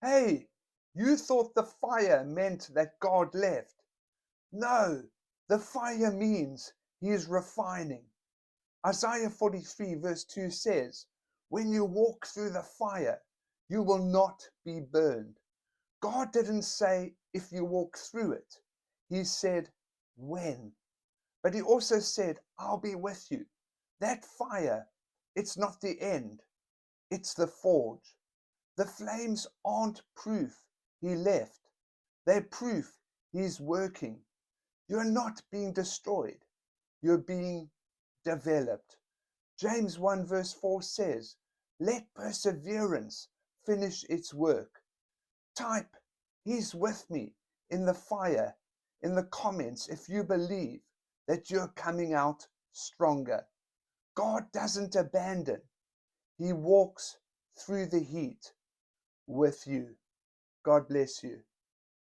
Hey, you thought the fire meant that God left. No, the fire means he is refining. Isaiah 43 verse 2 says, when you walk through the fire, you will not be burned. God didn't say if you walk through it. He said when. But he also said, I'll be with you. That fire, it's not the end. It's the forge. The flames aren't proof he left. They're proof he's working. You're not being destroyed. You're being developed. James 1 verse 4 says, let perseverance finish its work. Type, he's with me in the fire, in the comments if you believe that you're coming out stronger. God doesn't abandon. He walks through the heat with you. God bless you.